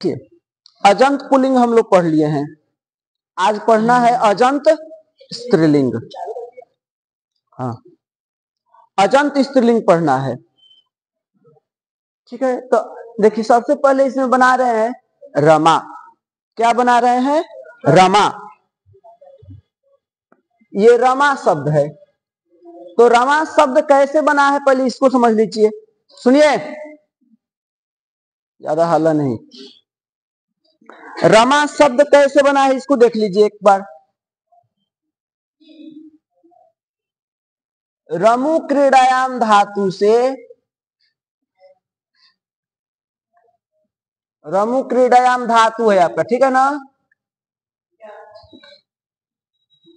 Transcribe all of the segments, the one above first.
अजंत pulling हम लोग पढ़ लिए हैं, आज पढ़ना है अजंत स्त्रीलिंग। हाँ, अजंत स्त्रीलिंग पढ़ना है। ठीक है, तो देखिए सबसे पहले इसमें बना रहे हैं रमा। क्या बना रहे हैं? रमा। ये रमा शब्द है। तो रमा शब्द कैसे बना है पहले इसको समझ लीजिए। सुनिए, ज्यादा हल्ला नहीं। रमा शब्द कैसे बना है इसको देख लीजिए एक बार। रमु क्रीडायाम धातु से, रमु क्रीडायाम धातु है आपका, ठीक है ना।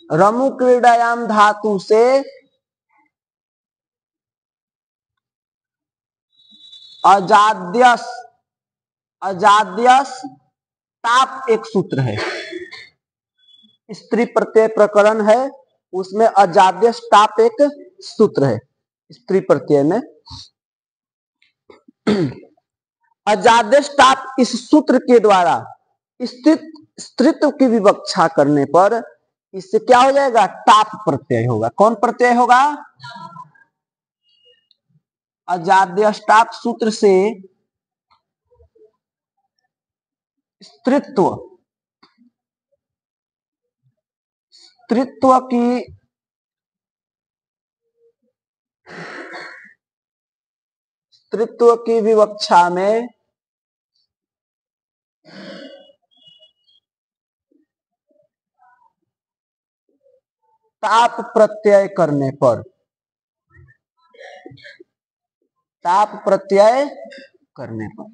रमु क्रीडायाम धातु से अजाद्यस, अजाद्यस ताप एक सूत्र है, स्त्री प्रत्यय प्रकरण है, उसमें अजाद्यस ताप एक सूत्र है स्त्री प्रत्यय में। अजाद्यस ताप इस सूत्र के द्वारा स्त्रीत्व की विवक्षा करने पर इससे क्या हो जाएगा? ताप प्रत्यय होगा। कौन प्रत्यय होगा? अजाद्यस ताप सूत्र से स्त्रीत्व, स्त्रीत्व की स्त्रीत्व की विवक्षा में ताप प्रत्यय करने पर, ताप प्रत्यय करने पर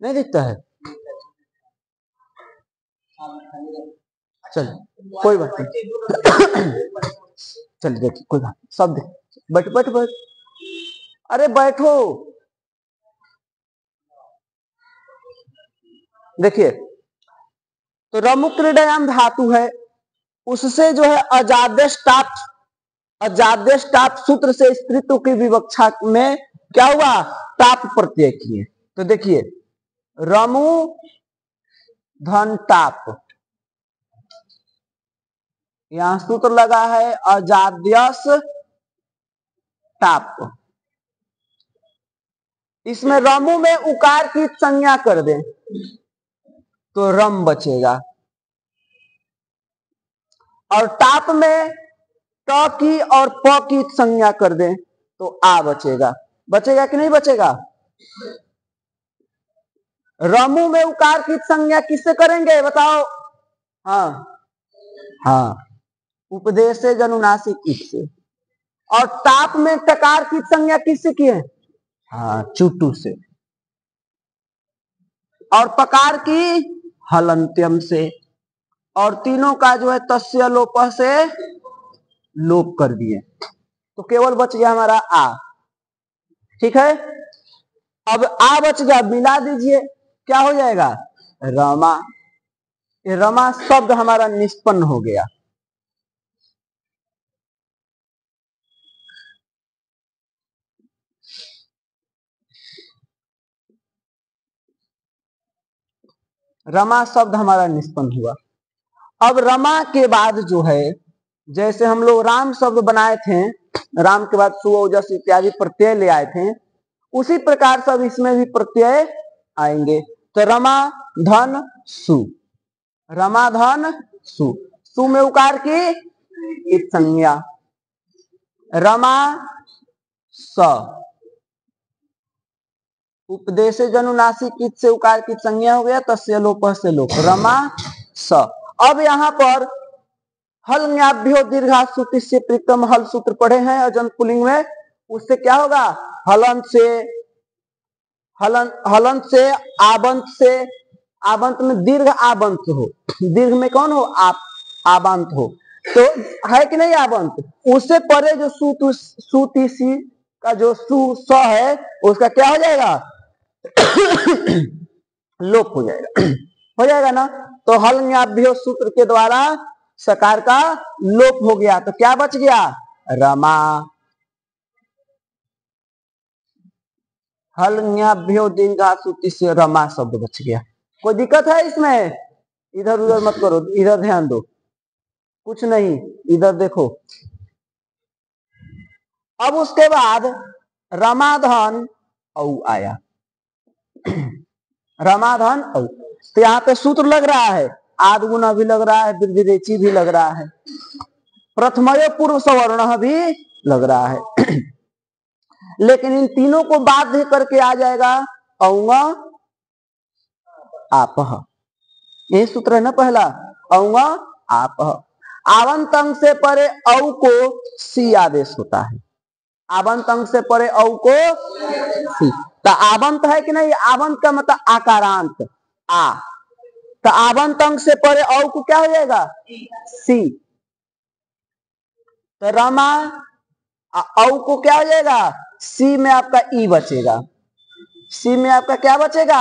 नहीं दिखता है। चल कोई बात नहीं, चलिए देखिए कोई बात नहीं, सब देख। बैठ बैठ बैठ, अरे बैठो। देखिए, तो रमु क्रीडायाम धातु है, उससे जो है अजाद्यस ताप, अजाद्यस ताप सूत्र से स्त्रीत्व की विवक्षा में क्या हुआ? ताप प्रत्यय किए। तो देखिए रमु धन ताप, यहां सूत्र लगा है अजाद्यस ताप। इसमें रमु में उकार की संज्ञा कर दें तो रम बचेगा, और ताप में ट की और प की संज्ञा कर दें तो आ बचेगा। बचेगा कि नहीं बचेगा? रमु में उकार की संज्ञा किससे करेंगे बताओ? हाँ हाँ, उपदेश से जनुनासिक इत से। और ताप में टकार की संज्ञा किससे की है? हाँ, चुटू से। और पकार की हलंत्यम से। और तीनों का जो है तस्य लोप से लोप कर दिए, तो केवल बच गया हमारा आ। ठीक है, अब आ बच गया, मिला दीजिए, क्या हो जाएगा? रमा। ये रमा शब्द हमारा निष्पन्न हो गया। रमा शब्द हमारा निष्पन्न हुआ। अब रमा के बाद जो है, जैसे हम लोग राम शब्द बनाए थे, राम के बाद सु ओजस इत्यादि प्रत्यय ले आए थे, उसी प्रकार सब इसमें भी प्रत्यय आएंगे। तो रमा धन सु, रमा धन सु, सु में उकार की इत संज्ञा, रमा स, उपदेश जनुनासिक इत से उकार की संज्ञा हो गया, तस्य लोप से लोप, रमा स। अब यहां पर हल न्याभ्यो दीर्घासुति से प्रीतम हल सूत्र पढ़े हैं अजंत पुल्लिंग में, उससे क्या होगा? हलंत से, हलंत से आबंत से, आबंत में दीर्घ आबंत हो, दीर्घ में कौन हो? आप, आबंत हो, तो है कि नहीं आबंत? उससे परे जो सुतिसी का जो सु स है उसका क्या हो जाएगा? लोप हो जाएगा। हो जाएगा ना। तो हल न्याभ्यो सूत्र के द्वारा सकार का लोप हो गया, तो क्या बच गया? रमा। हलन्याभ्यो दीर्घासुति से रमा शब्द बच गया। कोई दिक्कत है इसमें? इधर उधर मत करो, इधर ध्यान दो, कुछ नहीं, इधर देखो। अब उसके बाद रमाधन औ आया, रमाधन औ, तो यहाँ पे सूत्र लग रहा है, आदगुना भी लग रहा है, विरेची भी लग रहा है, प्रथमयो पूर्व सवर्ण भी लग रहा है। लेकिन इन तीनों को बाध्य करके आ जाएगा औंग आपह, यही सूत्र है ना पहला, औंग आपह। आवंत अंग से परे औ को सी आदेश होता है, आवंत अंग से परे औ को सी, तो आवंत है कि नहीं, आवंत का मतलब आकारांत आ, तो आवंत अंग से परे औ को क्या हो जाएगा, सी, तो रमा औ को क्या हो जाएगा, सी में आपका ई बचेगा, सी में आपका क्या बचेगा,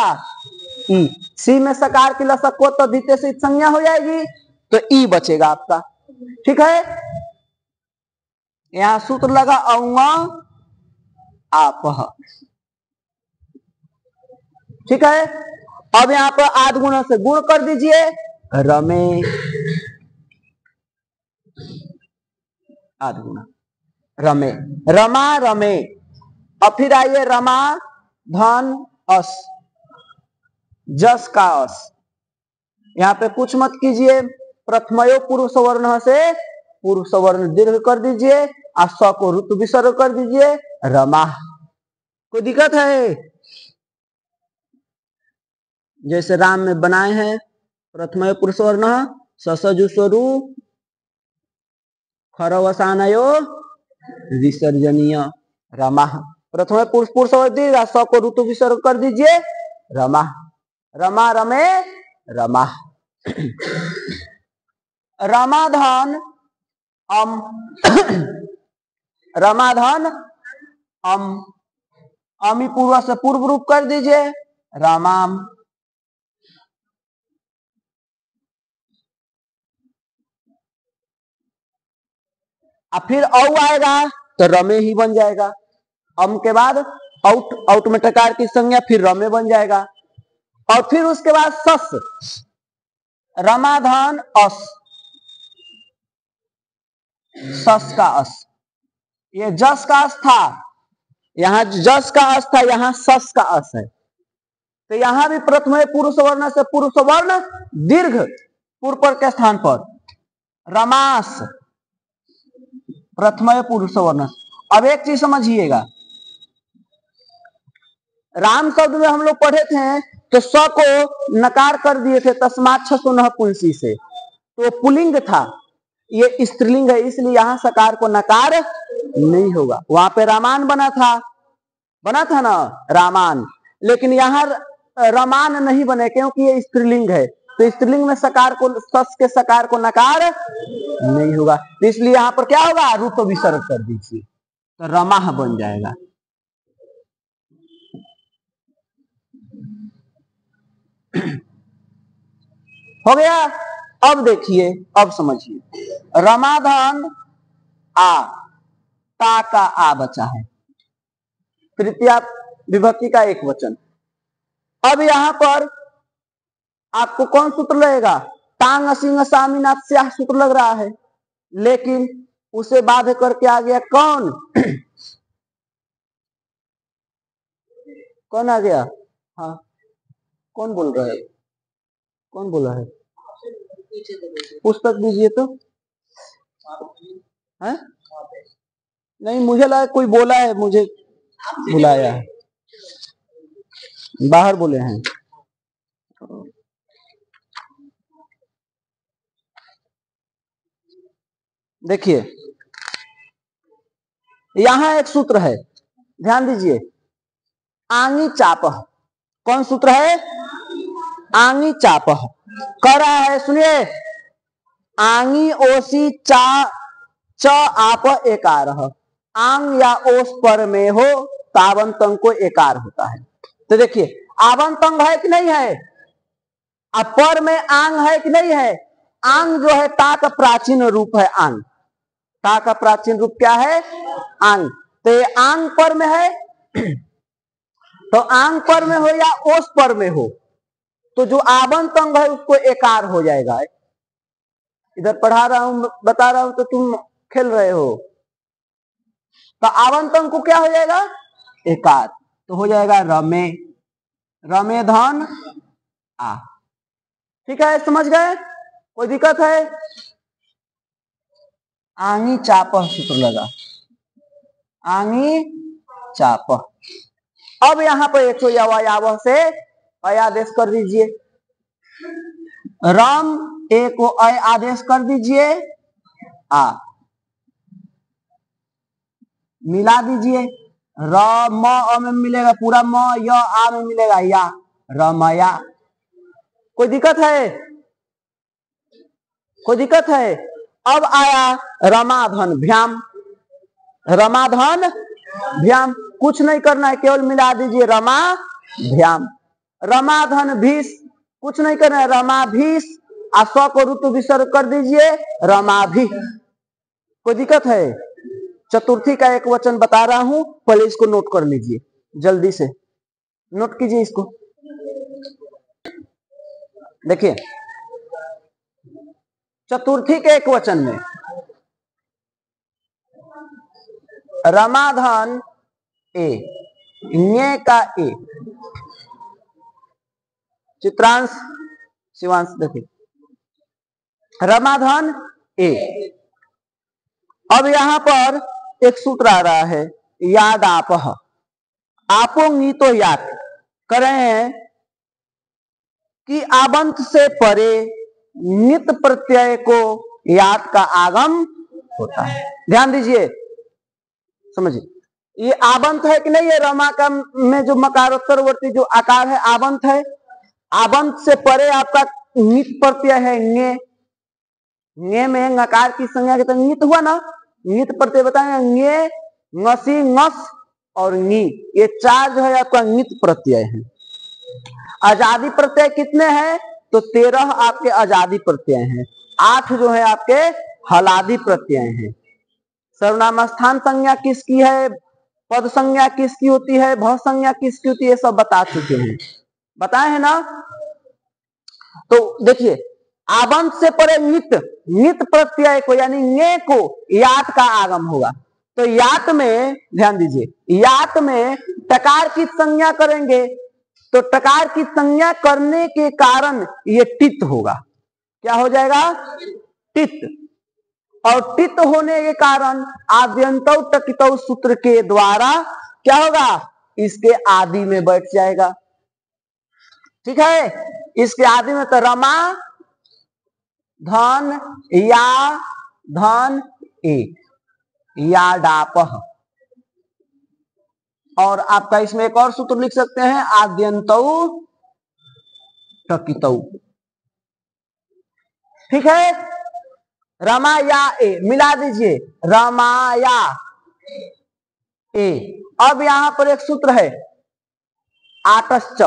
ई, सी में सकार की लसक को तो द्वितीय से संज्ञा हो जाएगी, तो ई बचेगा आपका। ठीक है, यहां सूत्र लगा औंग आपह। ठीक है, अब यहां पर आध गुणा से गुण कर दीजिए, रमे, आध गुणा रमे, रमा रमे। अब फिर आइए रमा धन अस, जस का अस, यहां पे कुछ मत कीजिए, प्रथमयो पूर्व सवर्ण से पूर्व सवर्ण दीर्घ कर दीजिए, और स को ऋतु विसर्ग कर दीजिए, रमा। कोई दिक्कत है? जैसे राम में बनाए हैं, प्रथमयो पूर्व सवर्ण ससजु स्वरु खरवसानयो विसर्जनीय, रमा, प्रथम पुरुष दीर्घ, स को ऋतु विसर्ग कर दीजिए, रमा, रमा रमे रमा। रमाधन अम, रमाधन अम, अमी पूर्व से पूर्व रूप कर दीजिए, रामाम, अब फिर औ आएगा तो रमे ही बन जाएगा, अम के बाद आउट, आउट में टकार की संज्ञा, फिर रमे बन जाएगा, और फिर उसके बाद सस, रमाधन अस, सस का अस, ये जस का अस था, यहां जस का अस था, यहां सस का अस है, तो यहां भी प्रथम पूर्व सवर्ण से पूर्व सवर्ण दीर्घ पूर्व पर के स्थान पर रमास, प्रथम पूर्व सवर्ण। अब एक चीज समझिएगा, राम शब्द में हम लोग पढ़े थे तो स को नकार कर दिए थे, तस्मात् सुनह पुंसी से, तो पुलिंग था, ये स्त्रीलिंग है, इसलिए यहां सकार को नकार नहीं होगा। वहां पे रामान बना था ना रामान, लेकिन यहां रमान नहीं बने क्योंकि ये स्त्रीलिंग है, तो स्त्रीलिंग में सकार को, सस के सकार को नकार नहीं होगा, तो इसलिए यहां पर क्या होगा, रूप विसर्ग कर दीजिए, तो रमाह बन जाएगा। हो गया। अब देखिए, अब समझिए, रमाधन आ, ता का आ बचा है, तृतीया विभक्ति का एक वचन। अब यहां पर आपको कौन सूत्र लगेगा, टांग सिंह सामीनाथ स्याह सूत्र लग रहा है, लेकिन उसे बाध्य करके आ गया कौन, कौन आ गया, हाँ कौन बोल रहा है, कौन बोला है, पुस्तक दीजिए तो है? नहीं, मुझे लगा कोई बोला है, मुझे बुलाया है, बाहर बोले हैं। देखिए यहां एक सूत्र है, ध्यान दीजिए, आंगी चापह, कौन सूत्र है, आंगी चापह, कह रहा है, सुनिए, आंगी ओसी चा च आप एकार, आंग या ओस पर में हो तावंत अंग को एकार होता है। तो देखिए आवंत अंग है कि नहीं है, अब पर में आंग है कि नहीं है, आंग जो है ता का प्राचीन रूप है, आंग, ता का प्राचीन रूप क्या है, आंग, तो ये आंग पर में है, तो आंग पर में हो या ओस पर में हो, तो जो आबंत अंग है उसको एकार हो जाएगा। इधर पढ़ा रहा हूं, बता रहा हूं, तो तुम खेल रहे हो। तो आबंत अंग को क्या हो जाएगा? एकार। तो हो जाएगा रमे, रमे धन आ। ठीक है, समझ गए? कोई दिक्कत है? आंगी चाप सूत्र लगा, आंगी चाप। अब यहां पर एक यावह से अय आदेश कर दीजिए, रम ए को अय आदेश कर दीजिए, आ मिला दीजिए, र म अ में मिलेगा पूरा म, य आ में मिलेगा या, रमया। कोई दिक्कत है? कोई दिक्कत है? अब आया रमाधन भ्याम, रमाधन भ्याम। कुछ नहीं करना है, केवल मिला दीजिए रमा भ्याम। रमाधन भीष, कुछ नहीं करना है, रमा भीष। स्व को ऋतु विसर्ग कर दीजिए, रमाभि। कोई दिक्कत है? चतुर्थी का एक वचन बता रहा हूं, पहले इसको नोट कर लीजिए, जल्दी से नोट कीजिए इसको। देखिए, चतुर्थी के एक वचन में रमाधन ए, न्य का ए, चित्रांश शिवांश देखिए, रमाधन ए। अब यहां पर एक सूत्र आ रहा है, याद आपह, आपो नीतो याद कर रहे हैं कि आबंत से परे नित प्रत्यय को याद का आगम होता है। ध्यान दीजिए, समझिए, ये आबंत है कि नहीं? ये रमा का में जो मकारोत्तरवर्ती जो आकार है आबंत है। आबंत से परे आपका नित प्रत्यय है ङे, ङे में नकार की संज्ञा के तो नित हुआ ना, नित प्रत्यय बताएंगे, ङे, ङसी, ङस और ङी, ये चार जो है आपका नित प्रत्यय है। आजादी प्रत्यय कितने हैं? तो 13 आपके आजादी प्रत्यय हैं, 8 जो है आपके हलादी प्रत्यय हैं। सर्वनाम स्थान संज्ञा किसकी है, पद संज्ञा किसकी होती है, भव संज्ञा किसकी होती है, ये सब बता चुके हैं, बताए हैं ना। तो देखिए, आबंत से परे नित, नित प्रत्यय को यानी ङे को यात का आगम होगा। तो यात में ध्यान दीजिए, यात में टकार की संज्ञा करेंगे, तो टकार की संज्ञा करने के कारण ये टित होगा। क्या हो जाएगा? टित। और टित होने के कारण आद्यंतौ टकितौ सूत्र के द्वारा क्या होगा? इसके आदि में बैठ जाएगा। ठीक है, इसके आदि में तो रमा धन या धन ए, या डापह। और आपका इसमें एक और सूत्र लिख सकते हैं, आद्यंतौ टकितौ। ठीक है, रमाया ए मिला दीजिए, रमाया ए। अब यहां पर एक सूत्र है आतश्च,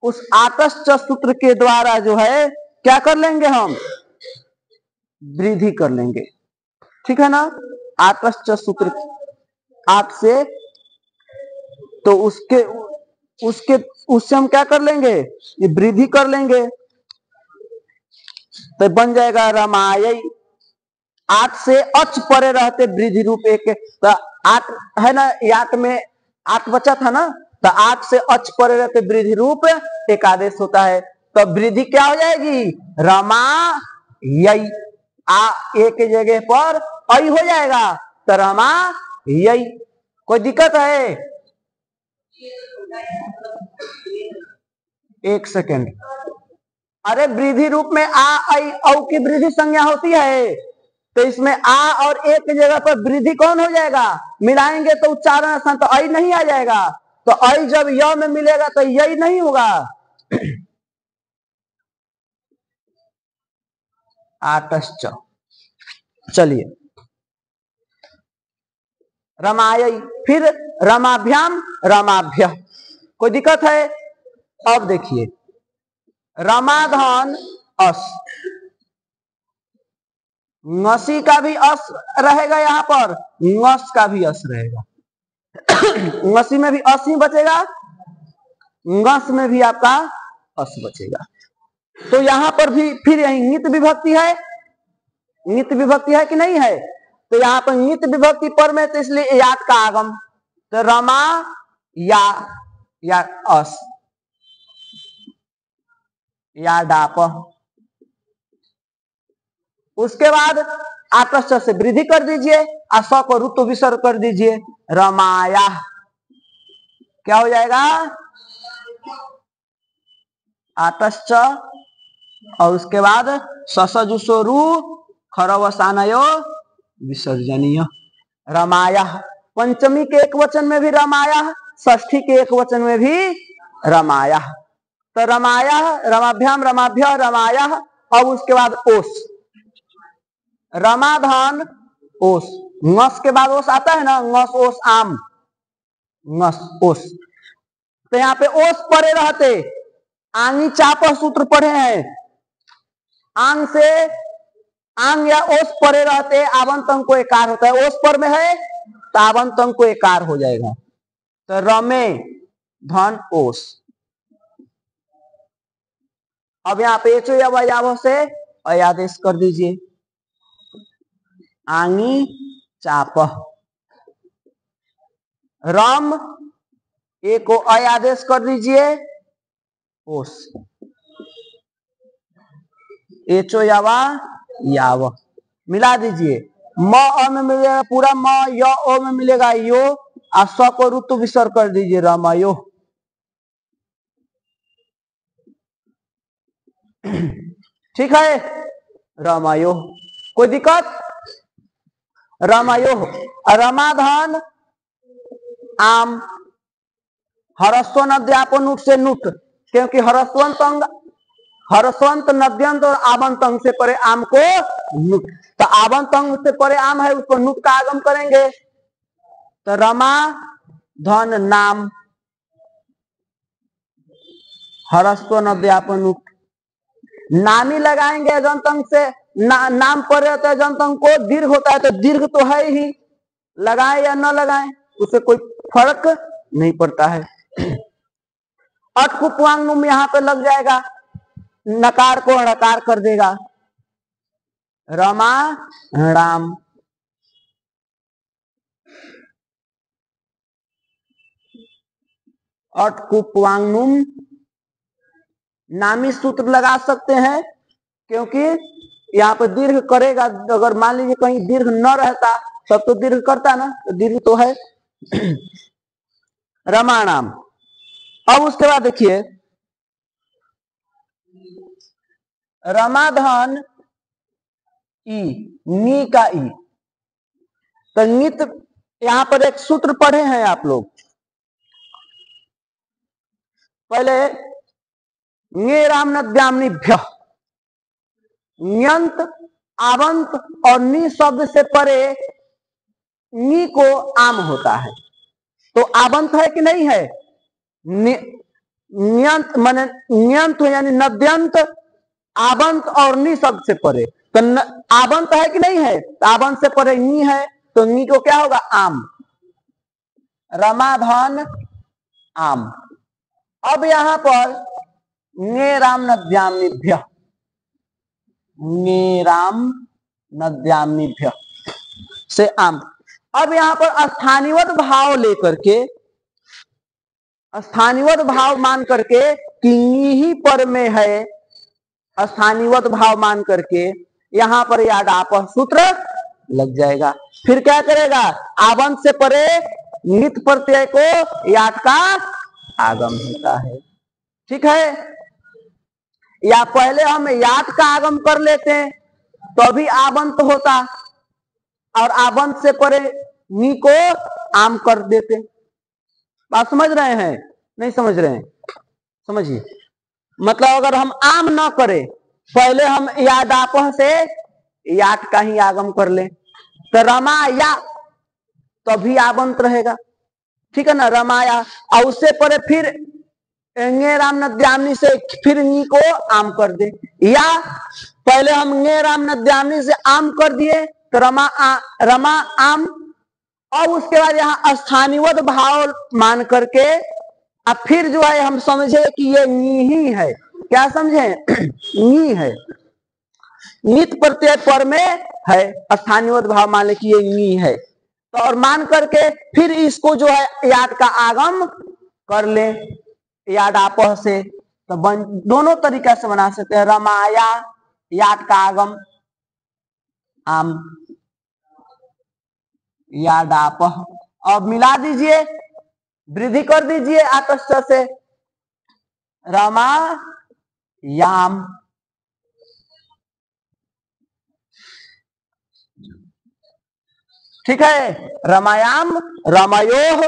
उस आतश्च सूत्र के द्वारा जो है क्या कर लेंगे हम? वृद्धि कर लेंगे। ठीक है ना, आतश्च सूत्र आत से, तो उसके उससे हम क्या कर लेंगे? ये वृद्धि कर लेंगे, तो बन जाएगा रमायई। आठ से अच परे रहते वृद्धि रूप एक, तो आठ है ना, यात में आठ बचा था ना, तो आठ से अच परे रहते वृद्धि रूप एक आदेश होता है। तो वृद्धि क्या हो जाएगी? रमा यई, आ ए के जगह पर आई हो जाएगा, तो रमा यई। कोई दिक्कत है? एक सेकेंड, अरे वृद्धि रूप में आ आई औ की वृद्धि संज्ञा होती है, तो इसमें आ और ए की जगह पर वृद्धि कौन हो जाएगा? मिलाएंगे तो उच्चारण स्थान तो आई नहीं आ जाएगा, तो आई जब य में मिलेगा तो यही नहीं होगा। आतश्च, चलिए, रमायई, फिर रमाभ्याम रमाभ्य। कोई दिक्कत है? अब देखिए, रमाधन अस, ङसी का भी अस रहेगा, यहां पर ङस का भी अस रहेगा। ङसी में भी अस ही बचेगा, ngस में भी आपका अस बचेगा। तो यहां पर भी फिर यही नित विभक्ति है, नित विभक्ति है कि नहीं है? तो यहाँ पर नित विभक्ति पर में, तो इसलिए याद का आगम, तो रमा या अस या डाप। उसके बाद आकर्ष से वृद्धि कर दीजिए और स को ऋतु विसर्ग कर दीजिए, रमाया। क्या हो जाएगा? आतश्च और उसके बाद ससजुसोरु खरवसानयो विसर्जनीय, रमाया। पंचमी के एक वचन में भी रमाया, षष्ठी के एक वचन में भी रमाया। तो रमाया, रमाभ्याम, रमाभ्य, रमाया। अब उसके बाद ओस, रमाधन ओस, ngस के बाद ओस आता है ना, ngस ओस आम, ngस ओस। तो यहाँ पे ओस परे रहते, आंगी चाप सूत्र पढ़े हैं, आंग से आंग या ओस परे रहते आवंत अंग को एकार होता है, ओस पर में है तो आवंत अंग को एकार हो जाएगा। तो रमे धन ओस। अब यहाँ पे एचो या वयाव से अयादेश कर दीजिए, आंगी चाप, रम ए को अयादेश कर दीजिए ओस, एचो यावा याव मिला दीजिए, म अ में मिलेगा पूरा म, य ओ में मिलेगा यो, और स को ऋतु विसर्ग कर दीजिए रमयो। ठीक है, रमयो, कोई दिक्कत? रमयो, रमाधन आम, हरस्व नद्यापन नुट से नुट, क्योंकि हरस्वंत अंग, हरस्वंत नद्यंत और आवंत अंग से परे आम को नुट, तो आवंत अंग से परे आम है उसको नुट का आगम करेंगे। तो रमा धन नाम, हरस्व नद्यापन नुट, नामी लगाएंगे अजंत अंग से, नाम पर रहता है अजंत अंग को, दीर्घ होता है तो दीर्घ तो है ही, लगाए या न लगाएं उससे कोई फर्क नहीं पड़ता है। अटकुपवांगनुम यहां पे लग जाएगा, नकार को णकार कर देगा, रमा राम। अटकुपवांगनुम नामी सूत्र लगा सकते हैं, क्योंकि यहाँ पे दीर्घ करेगा, अगर मान लीजिए कहीं दीर्घ न रहता तब तो दीर्घ करता ना, तो दीर्घ तो है। रमाणाम। अब उसके बाद देखिए, रमाधन ई, नी का ई, तो नित यहां पर एक सूत्र पढ़े हैं आप लोग पहले, ङे राम नद्याम्निभ्य, ण्यंत आवंत और नी शब्द से परे नी को आम होता है, तो आवंत है कि नहीं है? न्यंत माने न्यंत यानी नद्यंत, आवंत और नी शब्द से परे, तो आवंत है कि नहीं है? तो आवंत से परे नी है, तो नी को क्या होगा? आम, रमाधन आम। अब यहां पर ङे राम नद्याम्निभ्य, ङे राम नद्याम्निभ्य से आम। अब यहां पर स्थानिवत भाव लेकर के, स्थानिवत भाव मान करके कि ही पर में है, स्थानिवत भाव मान करके यहां पर याद आप सूत्र लग जाएगा। फिर क्या करेगा? आवंत से परे नित प्रत्यय को याद का आगम होता है। ठीक है, या पहले हम याद का आगम कर लेते तो भी आवंत होता, और आवंत से परे नी को आम कर देते। बात समझ रहे हैं? नहीं समझ रहे हैं? समझिए, मतलब अगर हम आम ना करें, पहले हम याद आप से याद का ही आगम कर ले, तो रमाया तभी आवंत रहेगा। ठीक है ना, रमाया, और उससे परे फिर ङे राम नद्याम्नि से फिर नी को आम कर दे, या पहले हम ङे राम नद्याम्नि से आम कर दिए तो रमा आम, और उसके बाद यहाँ स्थानिवत भाव मान करके अब फिर जो है हम समझे कि ये नी ही है, क्या समझे? नी है, नित प्रत्यय पर में है, स्थानीय भाव मान ले कि ये नी है, तो और मान करके फिर इसको जो है याद का आगम कर ले, याद आपह से, तो दोनों तरीका से बना सकते हैं। रमाया याद का आगम आम याद आपह, अब मिला दीजिए, वृद्धि कर दीजिए आकर्ष से, रमा याम, ठीक है, रमायाम रमयोह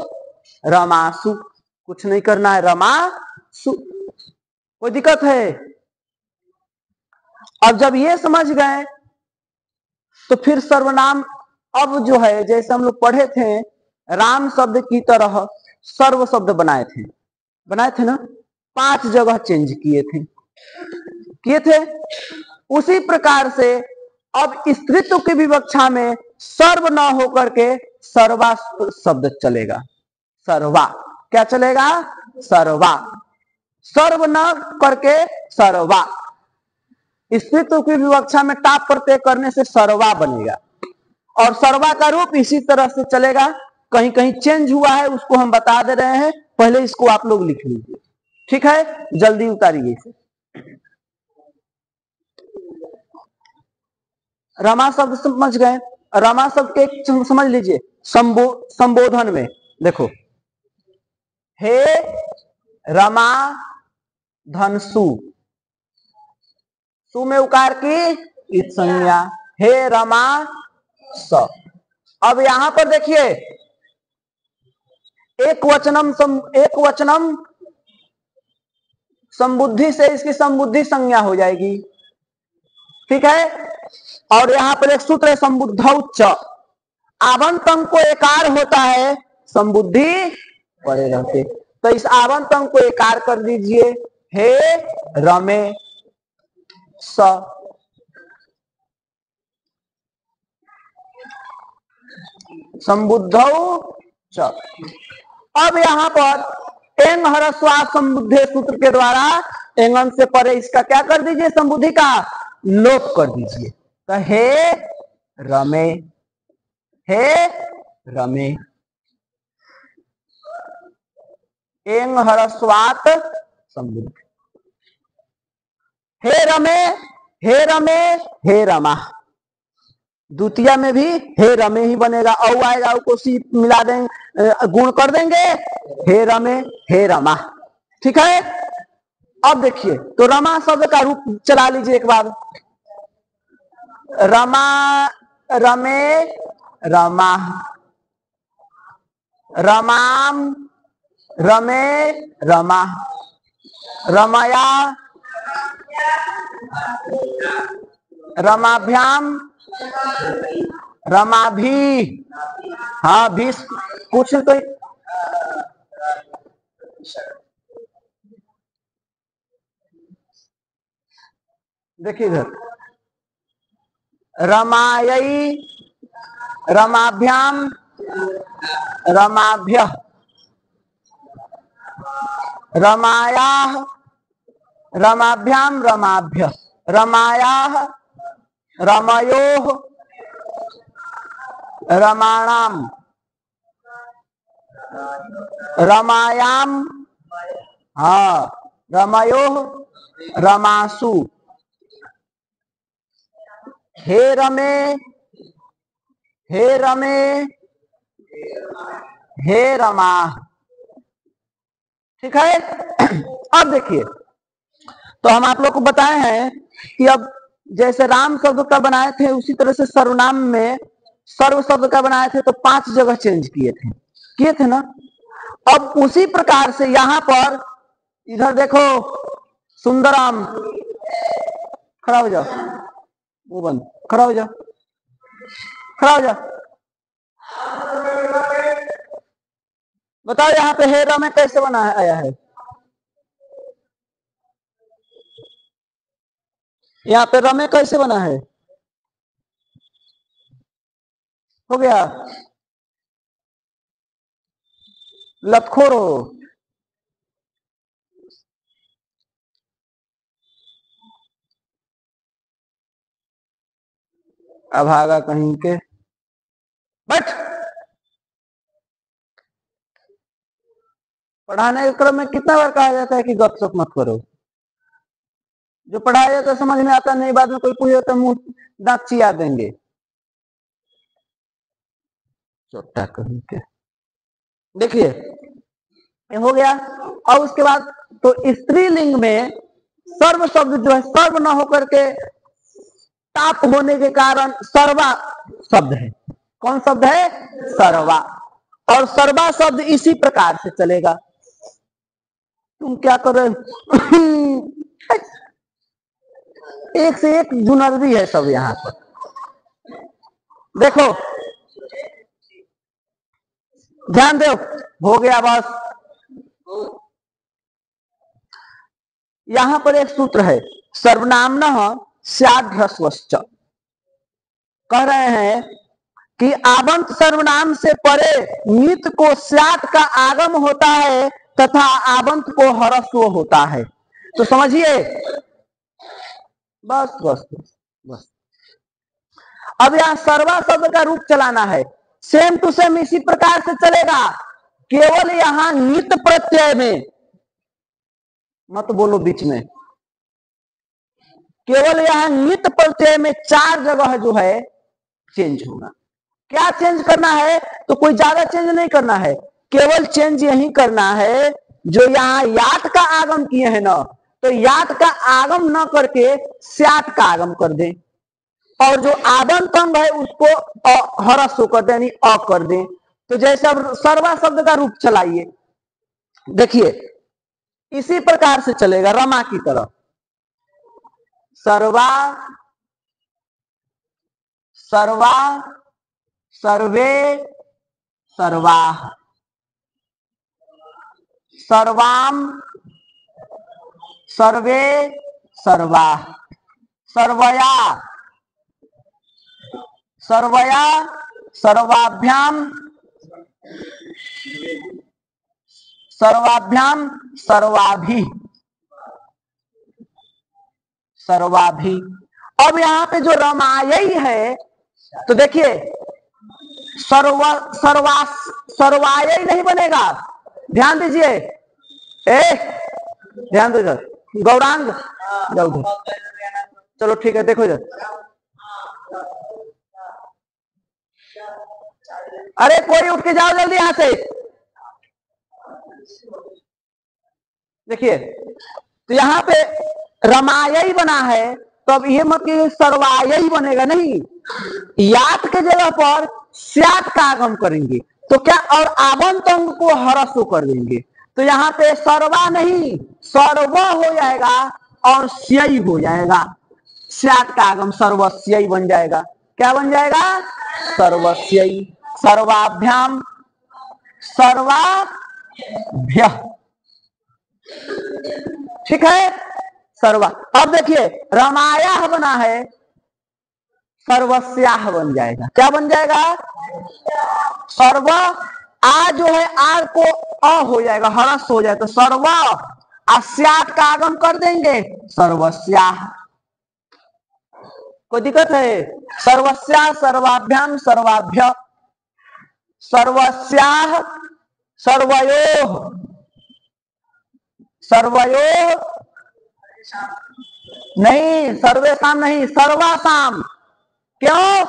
रमासु, कुछ नहीं करना है, रमासु, कोई दिक्कत है? अब जब ये समझ गए तो फिर सर्वनाम, अब जो है जैसे हम लोग पढ़े थे राम शब्द की तरह सर्व शब्द बनाए थे ना, 5 जगह चेंज किए थे, उसी प्रकार से अब स्त्रीत्व की विवक्षा में सर्व न होकर के सर्वा शब्द चलेगा, सर्वा, क्या चलेगा? सर्वा, सर्व न करके सर्वा, स्त्रीत्व की विवक्षा में टाप प्रत्यय करने से सर्वा बनेगा, और सर्वा का रूप इसी तरह से चलेगा, कहीं कहीं चेंज हुआ है उसको हम बता दे रहे हैं, पहले इसको आप लोग लिख लीजिए, ठीक है, जल्दी उतारिए इसे। रमा शब्द समझ गए, रमा शब्द के समझ लीजिए, संबोधन में देखो, हे रमा धनसु, सु में उकार की इत संज्ञा, हे रमा स। अब यहां पर देखिए एक वचनम संबुद्धि से इसकी संबुद्धि संज्ञा हो जाएगी, ठीक है, और यहां पर एक सूत्र है संबुद्धौच, आवंत अंक को एकार होता है, संबुद्धि पड़े रहते, तो इस आवंत अंक को एकार कर दीजिए, हे रमे स, संबुद्धौ च। अब यहां पर एंग हरस्वा संबुद्धे सूत्र के द्वारा एंगन से परे इसका क्या कर दीजिए, संबुद्धि का लोप कर दीजिए, तो हे रमे, हे रमे, एंग हरस्वात संबुद्धि, हे रमे, हे रमे, हे रमा, द्वितीय में भी हे रमे ही बनेगा, औ आएगा को सी मिला देंगे, गुण कर देंगे, हे रमे हे रमा, ठीक है। अब देखिए तो रमा शब्द का रूप चला लीजिए एक बार, रमा रमे रमा, रमाम रमे रमा, रमया रमाभ्याम रमाभी, हाँ भी कुछ तो देखिए इधर, रमायई रमाभ्याम रमाभ्य, रमाया रमाभ्याम रमाभ्य, रमाया रमयोः रमाणाम, रमायाम, हाँ रमयोः रमासु, हे रमे हे रमे हे रमा, ठीक है। अब देखिए तो हम आप लोग को बताए हैं कि अब जैसे राम शब्द का बनाए थे उसी तरह से सर्वनाम में सर्व शब्द का बनाए थे, तो 5 जगह चेंज किए थे ना। अब उसी प्रकार से यहां पर इधर देखो, सुंदराम, खड़ा हो जाओ, वो बंद, खड़ा हो जाओ, खड़ा हो जाओ, बताओ यहाँ पे हेरा में कैसे बना है, आया है यहाँ पे रमे कैसे बना है, हो गया लतखोर हो, अभागा कहीं के, बट पढ़ाने के क्रम में कितना बार कहा जाता है कि गपशप मत करो। जो पढ़ाया जाता है समझ में आता नहीं, बाद में कोई पूछे तो मुंह दांत चिया देंगे, चोटा कहीं के। देखिए ये हो गया। और उसके बाद तो स्त्रीलिंग में सर्व शब्द जो है सर्व न होकर के ताप होने के कारण सर्वा शब्द है। कौन शब्द है? सर्वा। और सर्वा शब्द इसी प्रकार से चलेगा। तुम क्या कर रहे हो? एक से एक जुनरवी है सब यहाँ पर। देखो ध्यान दो, हो गया बस। यहां पर एक सूत्र है, सर्वनाम्न स्याद्। कह रहे हैं कि आबंत सर्वनाम से परे नित को स्यात् का आगम होता है तथा आबंत को हरस्व होता है। तो समझिए, बस बस बस बस। अब यहां सर्वा शब्द का रूप चलाना है, सेम टू सेम इसी प्रकार से चलेगा। केवल यहां नित प्रत्यय में, मत बोलो बीच में, केवल यहां नित प्रत्यय में 4 जगह जो है चेंज होगा। क्या चेंज करना है? तो कोई ज्यादा चेंज नहीं करना है, केवल चेंज यही करना है जो यहां यात का आगम किए हैं ना, तो यात का आगम न करके स्यात का आगम कर दें, और जो आबंत अंग है उसको हरस्व कर दें, यानी अ कर दें। तो जैसे अब सर्वा शब्द का रूप चलाइए, देखिए इसी प्रकार से चलेगा रमा की तरह। सर्वा, सर्वा, सर्वे, सर्वाः, सर्वाम, सर्वे, सर्वाः, सर्वया, सर्वया, सर्वाभ्याम, सर्वाभ्याम, सर्वाभि, सर्वाभि। अब यहां पे जो रमायई है, तो देखिए सर्वा सर्वा सर्वायई नहीं बनेगा, ध्यान दीजिए। ध्यान दो इधर, गौरांग जाओ उधर, चलो ठीक है, देखो इधर। अरे कोई उठ के जाओ जल्दी यहां से। देखिए तो यहाँ पे रमायई बना है, तो अब ये मत कि सर्वायई बनेगा, नहीं, यात के जगह पर स्यात का आगम करेंगे तो क्या, और आबंत अंग को हरस्व कर देंगे, तो यहाँ पे सर्वा नहीं सर्व हो जाएगा और स्यई हो जाएगा। स्यात का आगम सर्वस्यई बन जाएगा। क्या बन जाएगा? सर्वस्यई। सर्वाभ्याम, सर्वाभ्य, ठीक है, सर्वा। अब देखिए रमाया बना है, सर्वस्याह बन जाएगा। क्या बन जाएगा? सर्व, आ जो है आ को अ हो जाएगा, हरस हो जाएगा, तो सर्व अस्यात का आगम कर देंगे, सर्वस्याह। कोई दिक्कत है? सर्वस्या, सर्वाभ्याम, सर्वाभ्य, सर्वस्याह, सर्वयोः, सर्वयोः नहीं, सर्वेशाम नहीं, सर्वासाम। क्यों?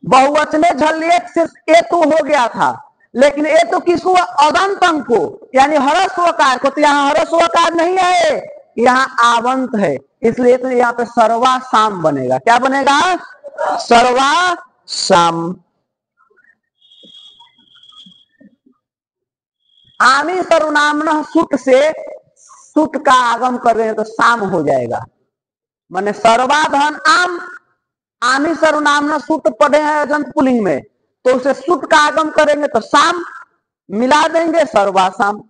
बहुवचन झल्लियत सिर्फ ए तो हो गया था, लेकिन ए तो किसको? अदंत अंग को, यानी हरस्वकार को, तो यहाँ हरस्वकार नहीं है, यहाँ आवंत है, इसलिए तो यहाँ पे सर्वासाम बनेगा। क्या बनेगा? सर्वासाम। आमी सर्वनाम सुट से सुट का आगम कर रहे हैं तो साम हो जाएगा, माने सर्वाधन आम। आमी सर्वनाम सुट पढ़े हैं अजंत पुलिंग में, तो उसे सुट का आगम करेंगे तो साम मिला देंगे, सर्वासाम।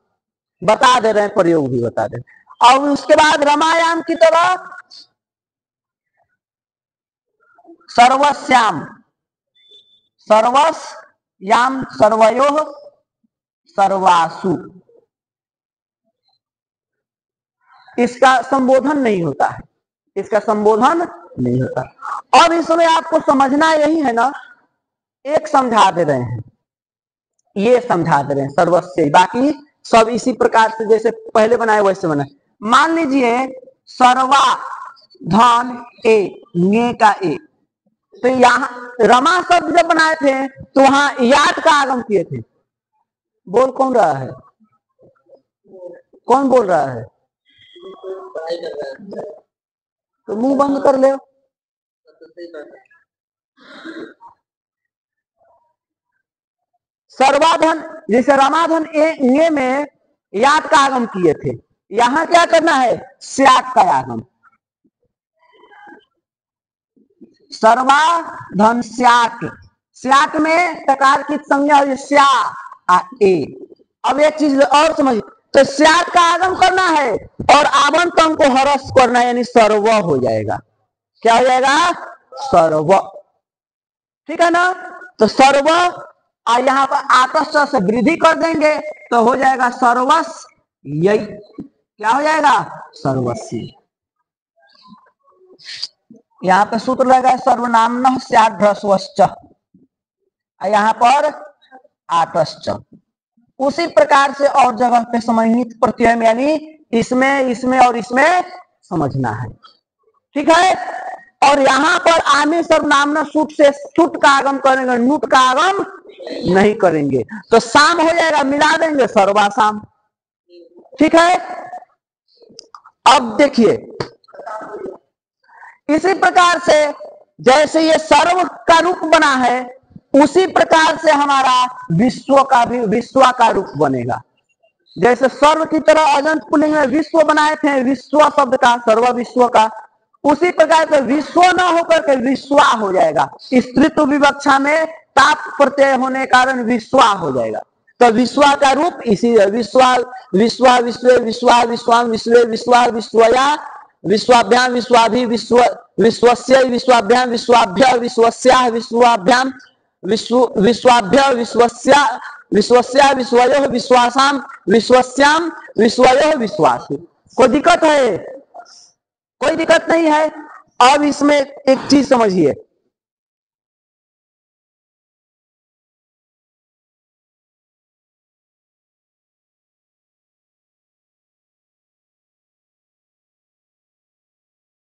बता दे रहे हैं, प्रयोग भी बता दे। और उसके बाद रमायाम की तरह सर्वस्याम, सर्वस्याम, सर्वयोः, सर्वासु। इसका संबोधन नहीं होता है, इसका संबोधन नहीं होता। अब इसमें आपको समझना यही है ना, एक समझा दे रहे हैं, ये समझा दे रहे हैं सर्वस्व, बाकी सब इसी प्रकार से जैसे पहले बनाए वैसे बनाए। मान लीजिए सर्वा धन ए, ने का ए, तो यहाँ रमा शब्द जब बनाए थे तो वहां याद का आगम किए थे। बोल कौन रहा है, कौन बोल रहा है? तो मुंह बंद कर ले। सर्वाधन जैसे रमाधन ए में याद का आगम किए थे, यहां क्या करना है, स्याक का आगम। सर्वाधन स्याक, स्याक में तकार की संज्ञा स्या ए। अब एक चीज और समझिए, तो स्याक का आगम करना है और आवंतन को हरस करना, यानी सर्व हो जाएगा। क्या हो जाएगा, सर्व, ठीक है ना। तो सर्व और यहाँ पर आतश से वृद्धि कर देंगे तो हो जाएगा सर्वस्व, यही क्या हो जाएगा, सर्वस्वी। यहाँ पे सूत्र लगेगा सर्वनाम स्याद्रस्वश्च, यहाँ पर आतश्च। उसी प्रकार से और जगह पे समन्वित प्रत्यय में, यानी इसमें इसमें और इसमें समझना है, ठीक है। और यहाँ पर आने सर्वनाम सूट से सुट का आगम करेंगे, नुट का आगम नहीं करेंगे, तो शाम हो जाएगा, मिला देंगे सर्वासाम, ठीक है। अब देखिए इसी प्रकार से जैसे ये सर्व का रूप बना है, उसी प्रकार से हमारा विश्व का भी विश्वा का रूप बनेगा। जैसे सर्व की तरह अजंत पुल्लिंग में विश्व बनाए थे, विश्व शब्द का, सर्व विश्व का, उसी प्रकार से विश्व न होकर के विश्वा हो जाएगा। स्त्रीत्व विवक्षा में ताप प्रत्यय होने के कारण विश्वा हो जाएगा। तो विश्वा का रूप इसी विश्वा विश्वा विश्व विश्वा विश्वाम विश्व विश्वा विश्वया विश्वाभ्याम विश्वाभि विश्व विश्वस्य विश्वाभ्याम विश्वाभ्य विश्वस्या विश्वाभ्याम विश्व विश्वाभ्य विश्वस्या विश्वस्या विश्वयो विश्वासाम विश्वस्याम विश्वयो विश्वासु। कोई दिक्कत है? कोई दिक्कत नहीं है। अब इसमें एक चीज समझिए,